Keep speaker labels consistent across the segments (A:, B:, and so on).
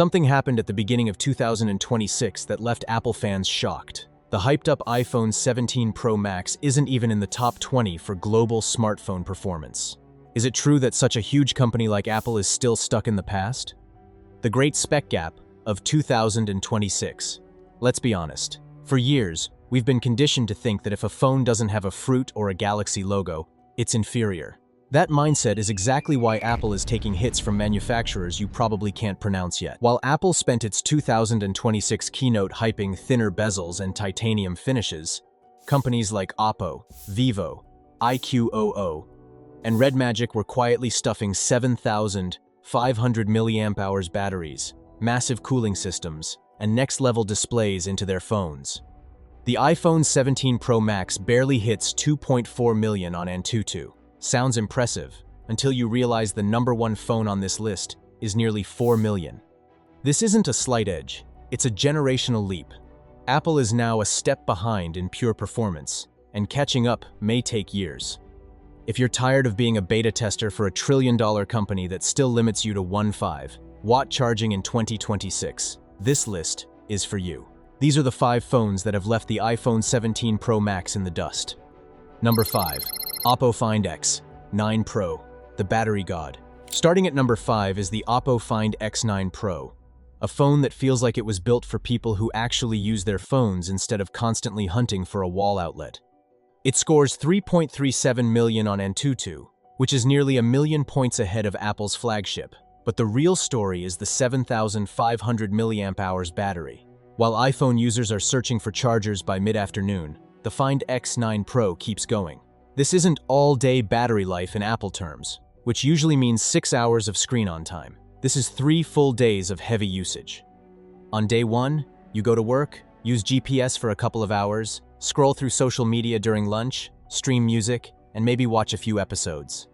A: Something happened at the beginning of 2026 that left Apple fans shocked. The hyped-up iPhone 17 Pro Max isn't even in the top 20 for global smartphone performance. Is it true that such a huge company like Apple is still stuck in the past? The Great Spec Gap of 2026. Let's be honest. For years, we've been conditioned to think that if a phone doesn't have a fruit or a galaxy logo, it's inferior. That mindset is exactly why Apple is taking hits from manufacturers you probably can't pronounce yet. While Apple spent its 2026 keynote hyping thinner bezels and titanium finishes, companies like Oppo, Vivo, iQOO, and Red Magic were quietly stuffing 7,500 mAh batteries, massive cooling systems, and next-level displays into their phones. The iPhone 17 Pro Max barely hits 2.4 million on ANTUTU. Sounds impressive, until you realize the #1 phone on this list is nearly 4 million. This isn't a slight edge, it's a generational leap. Apple is now a step behind in pure performance, and catching up may take years. If you're tired of being a beta tester for a trillion-dollar company that still limits you to 1.5-watt charging in 2026, this list is for you. These are the 5 phones that have left the iPhone 17 Pro Max in the dust. Number 5. Oppo Find X9 Pro, the battery god. Starting at number 5 is the Oppo Find X9 Pro, a phone that feels like it was built for people who actually use their phones instead of constantly hunting for a wall outlet. It scores 3.37 million on ANTUTU, which is nearly a million points ahead of Apple's flagship. But the real story is the 7,500 mAh battery. While iPhone users are searching for chargers by mid-afternoon, the Find X9 Pro keeps going. This isn't all-day battery life in Apple terms, which usually means 6 hours of screen-on time. This is 3 full days of heavy usage. On day 1, you go to work, use GPS for a couple of hours, scroll through social media during lunch, stream music, and maybe watch a few episodes.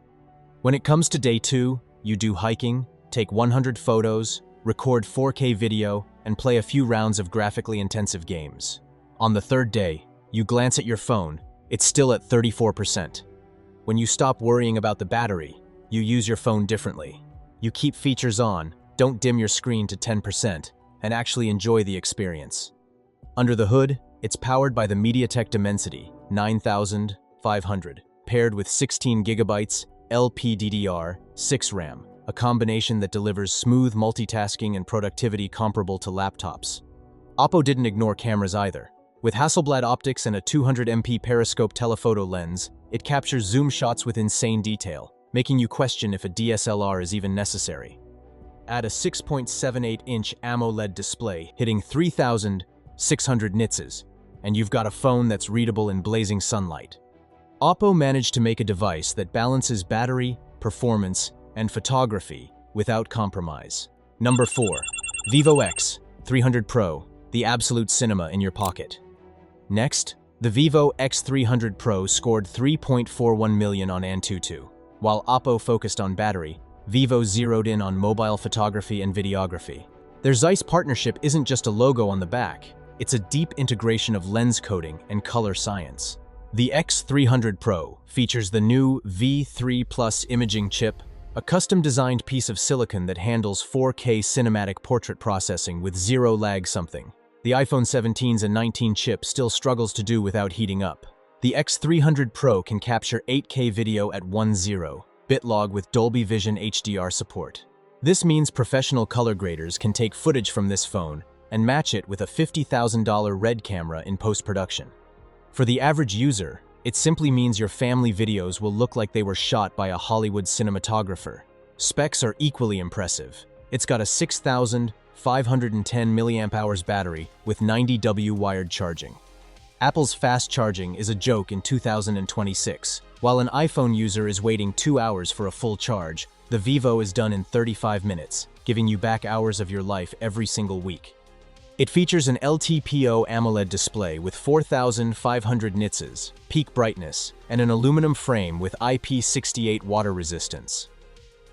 A: When it comes to day 2, you do hiking, take 100 photos, record 4K video, and play a few rounds of graphically intensive games. On the 3rd day, you glance at your phone, it's still at 34%. When you stop worrying about the battery, you use your phone differently. You keep features on, don't dim your screen to 10%, and actually enjoy the experience. Under the hood, it's powered by the MediaTek Dimensity 9500, paired with 16 GB LPDDR6 RAM, a combination that delivers smooth multitasking and productivity comparable to laptops. Oppo didn't ignore cameras either. With Hasselblad optics and a 200MP periscope telephoto lens, it captures zoom shots with insane detail, making you question if a DSLR is even necessary. Add a 6.78-inch AMOLED display hitting 3,600 nits, and you've got a phone that's readable in blazing sunlight. Oppo managed to make a device that balances battery, performance, and photography without compromise. Number 4. Vivo X300 Pro, the absolute cinema in your pocket. Next, the Vivo X300 Pro scored 3.41 million on ANTUTU. While Oppo focused on battery, Vivo zeroed in on mobile photography and videography. Their Zeiss partnership isn't just a logo on the back, it's a deep integration of lens coding and color science. The X300 Pro features the new V3 Plus imaging chip, a custom-designed piece of silicon that handles 4K cinematic portrait processing with zero lag. Something the iPhone 17's A19 chip still struggles to do without heating up. The X300 Pro can capture 8K video at 10 log with Dolby Vision HDR support. This means professional color graders can take footage from this phone and match it with a $50,000 RED camera in post-production. For the average user, it simply means your family videos will look like they were shot by a Hollywood cinematographer. Specs are equally impressive. It's got a 6,510 mAh battery with 90W wired charging. Apple's fast charging is a joke in 2026. While an iPhone user is waiting 2 hours for a full charge, the Vivo is done in 35 minutes, giving you back hours of your life every single week. It features an LTPO AMOLED display with 4,500 nits, peak brightness, and an aluminum frame with IP68 water resistance.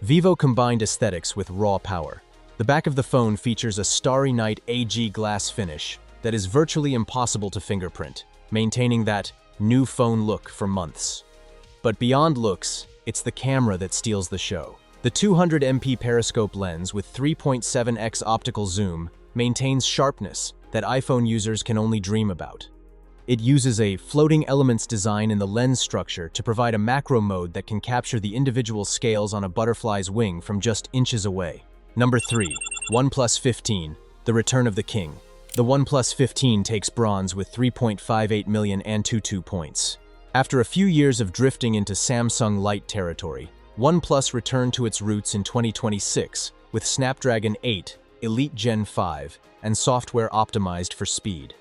A: Vivo combined aesthetics with raw power. The back of the phone features a Starry Night AG glass finish that is virtually impossible to fingerprint, maintaining that new phone look for months. But beyond looks, it's the camera that steals the show. The 200 MP periscope lens with 3.7x optical zoom maintains sharpness that iPhone users can only dream about. It uses a floating elements design in the lens structure to provide a macro mode that can capture the individual scales on a butterfly's wing from just inches away. Number 3. OnePlus 15, the return of the king. The OnePlus 15 takes bronze with 3.58 million ANTUTU points. After a few years of drifting into Samsung Lite territory, OnePlus returned to its roots in 2026 with Snapdragon 8, Elite Gen 5, and software optimized for speed.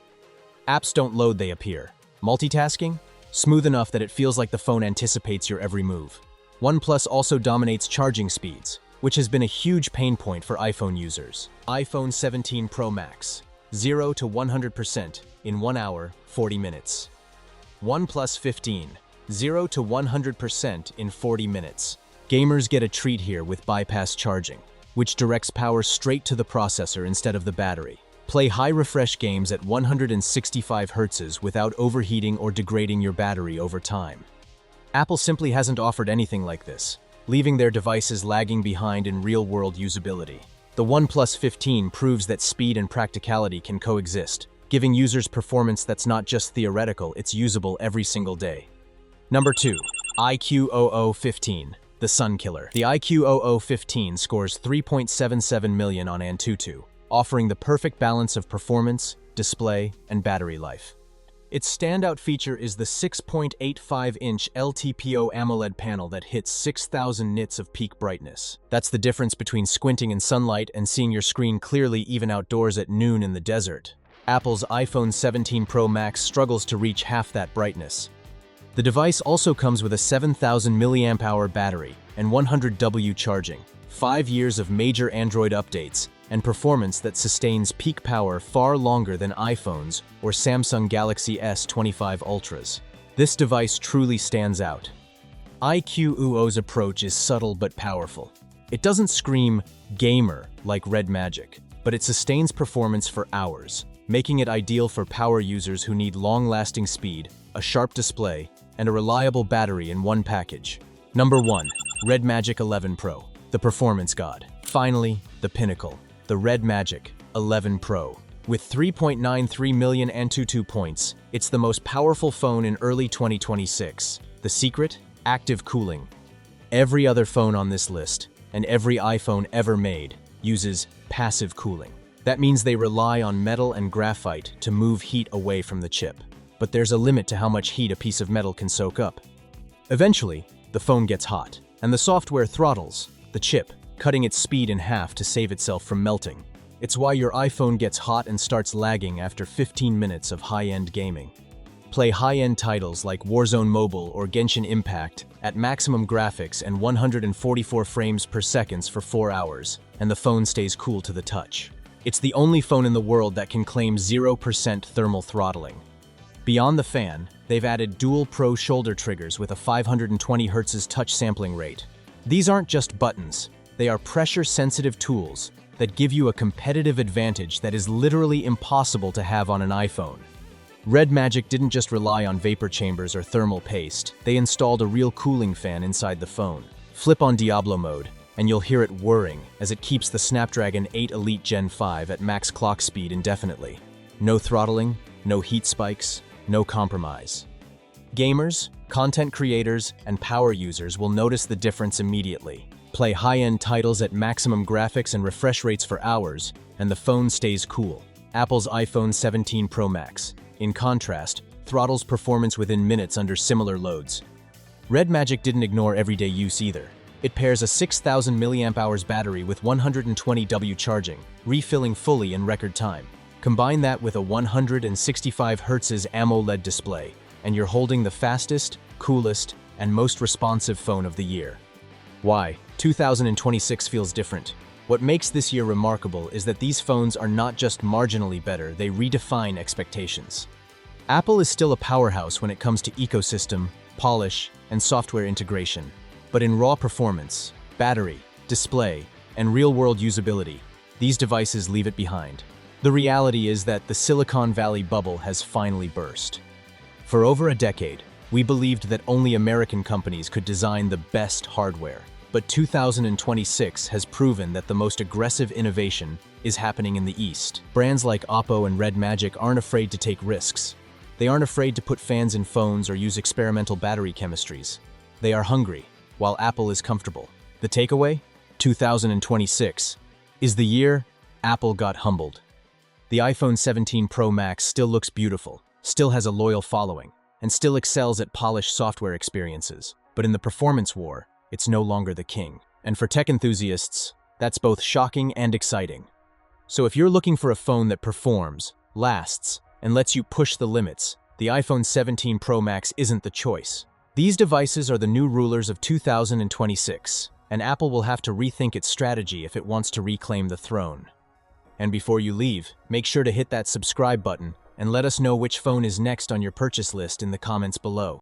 A: Apps don't load, they appear. Multitasking? Smooth enough that it feels like the phone anticipates your every move. OnePlus also dominates charging speeds, which has been a huge pain point for iPhone users. iPhone 17 Pro Max, 0 to 100% in 1 hour, 40 minutes. OnePlus 15, 0 to 100% in 40 minutes. Gamers get a treat here with bypass charging, which directs power straight to the processor instead of the battery. Play high-refresh games at 165 Hz without overheating or degrading your battery over time. Apple simply hasn't offered anything like this, leaving their devices lagging behind in real-world usability. The OnePlus 15 proves that speed and practicality can coexist, giving users performance that's not just theoretical, it's usable every single day. Number 2. iQOO 15, the Sun Killer. The iQOO 15 scores 3.77 million on ANTUTU, offering the perfect balance of performance, display, and battery life. Its standout feature is the 6.85-inch LTPO AMOLED panel that hits 6,000 nits of peak brightness. That's the difference between squinting in sunlight and seeing your screen clearly even outdoors at noon in the desert. Apple's iPhone 17 Pro Max struggles to reach half that brightness. The device also comes with a 7,000 mAh battery and 100W charging, 5 years of major Android updates, and performance that sustains peak power far longer than iPhones or Samsung Galaxy S25 Ultras. This device truly stands out. iQOO's approach is subtle but powerful. It doesn't scream gamer like Red Magic, but it sustains performance for hours, making it ideal for power users who need long-lasting speed, a sharp display, and a reliable battery in one package. Number 1. Red Magic 11 Pro, the performance god. Finally, the pinnacle, the Red Magic 11 Pro. With 3.93 million ANTUTU points, it's the most powerful phone in early 2026. The secret? Active cooling. Every other phone on this list, and every iPhone ever made, uses passive cooling. That means they rely on metal and graphite to move heat away from the chip. But there's a limit to how much heat a piece of metal can soak up. Eventually, the phone gets hot, and the software throttles the chip, cutting its speed in half to save itself from melting. It's why your iPhone gets hot and starts lagging after 15 minutes of high-end gaming. Play high-end titles like Warzone Mobile or Genshin Impact at maximum graphics and 144 frames per second for 4 hours, and the phone stays cool to the touch. It's the only phone in the world that can claim 0% thermal throttling. Beyond the fan, they've added dual Pro shoulder triggers with a 520 Hz touch sampling rate. These aren't just buttons, they are pressure-sensitive tools that give you a competitive advantage that is literally impossible to have on an iPhone. Red Magic didn't just rely on vapor chambers or thermal paste, they installed a real cooling fan inside the phone. Flip on Diablo mode, and you'll hear it whirring as it keeps the Snapdragon 8 Elite Gen 5 at max clock speed indefinitely. No throttling, no heat spikes, no compromise. Gamers, content creators, and power users will notice the difference immediately. Play high-end titles at maximum graphics and refresh rates for hours, and the phone stays cool. Apple's iPhone 17 Pro Max, in contrast, throttles performance within minutes under similar loads. Red Magic didn't ignore everyday use either. It pairs a 6,000 mAh battery with 120W charging, refilling fully in record time. Combine that with a 165 Hz AMOLED display, and you're holding the fastest, coolest, and most responsive phone of the year. Why? 2026 feels different. What makes this year remarkable is that these phones are not just marginally better, they redefine expectations. Apple is still a powerhouse when it comes to ecosystem, polish, and software integration. But in raw performance, battery, display, and real-world usability, these devices leave it behind. The reality is that the Silicon Valley bubble has finally burst. For over a decade, we believed that only American companies could design the best hardware. But 2026 has proven that the most aggressive innovation is happening in the East. Brands like Oppo and Red Magic aren't afraid to take risks. They aren't afraid to put fans in phones or use experimental battery chemistries. They are hungry, while Apple is comfortable. The takeaway? 2026 is the year Apple got humbled. The iPhone 17 Pro Max still looks beautiful, still has a loyal following, and still excels at polished software experiences. But in the performance war, it's no longer the king. And for tech enthusiasts, that's both shocking and exciting. So if you're looking for a phone that performs, lasts, and lets you push the limits, the iPhone 17 Pro Max isn't the choice. These devices are the new rulers of 2026, and Apple will have to rethink its strategy if it wants to reclaim the throne. And before you leave, make sure to hit that subscribe button and let us know which phone is next on your purchase list in the comments below.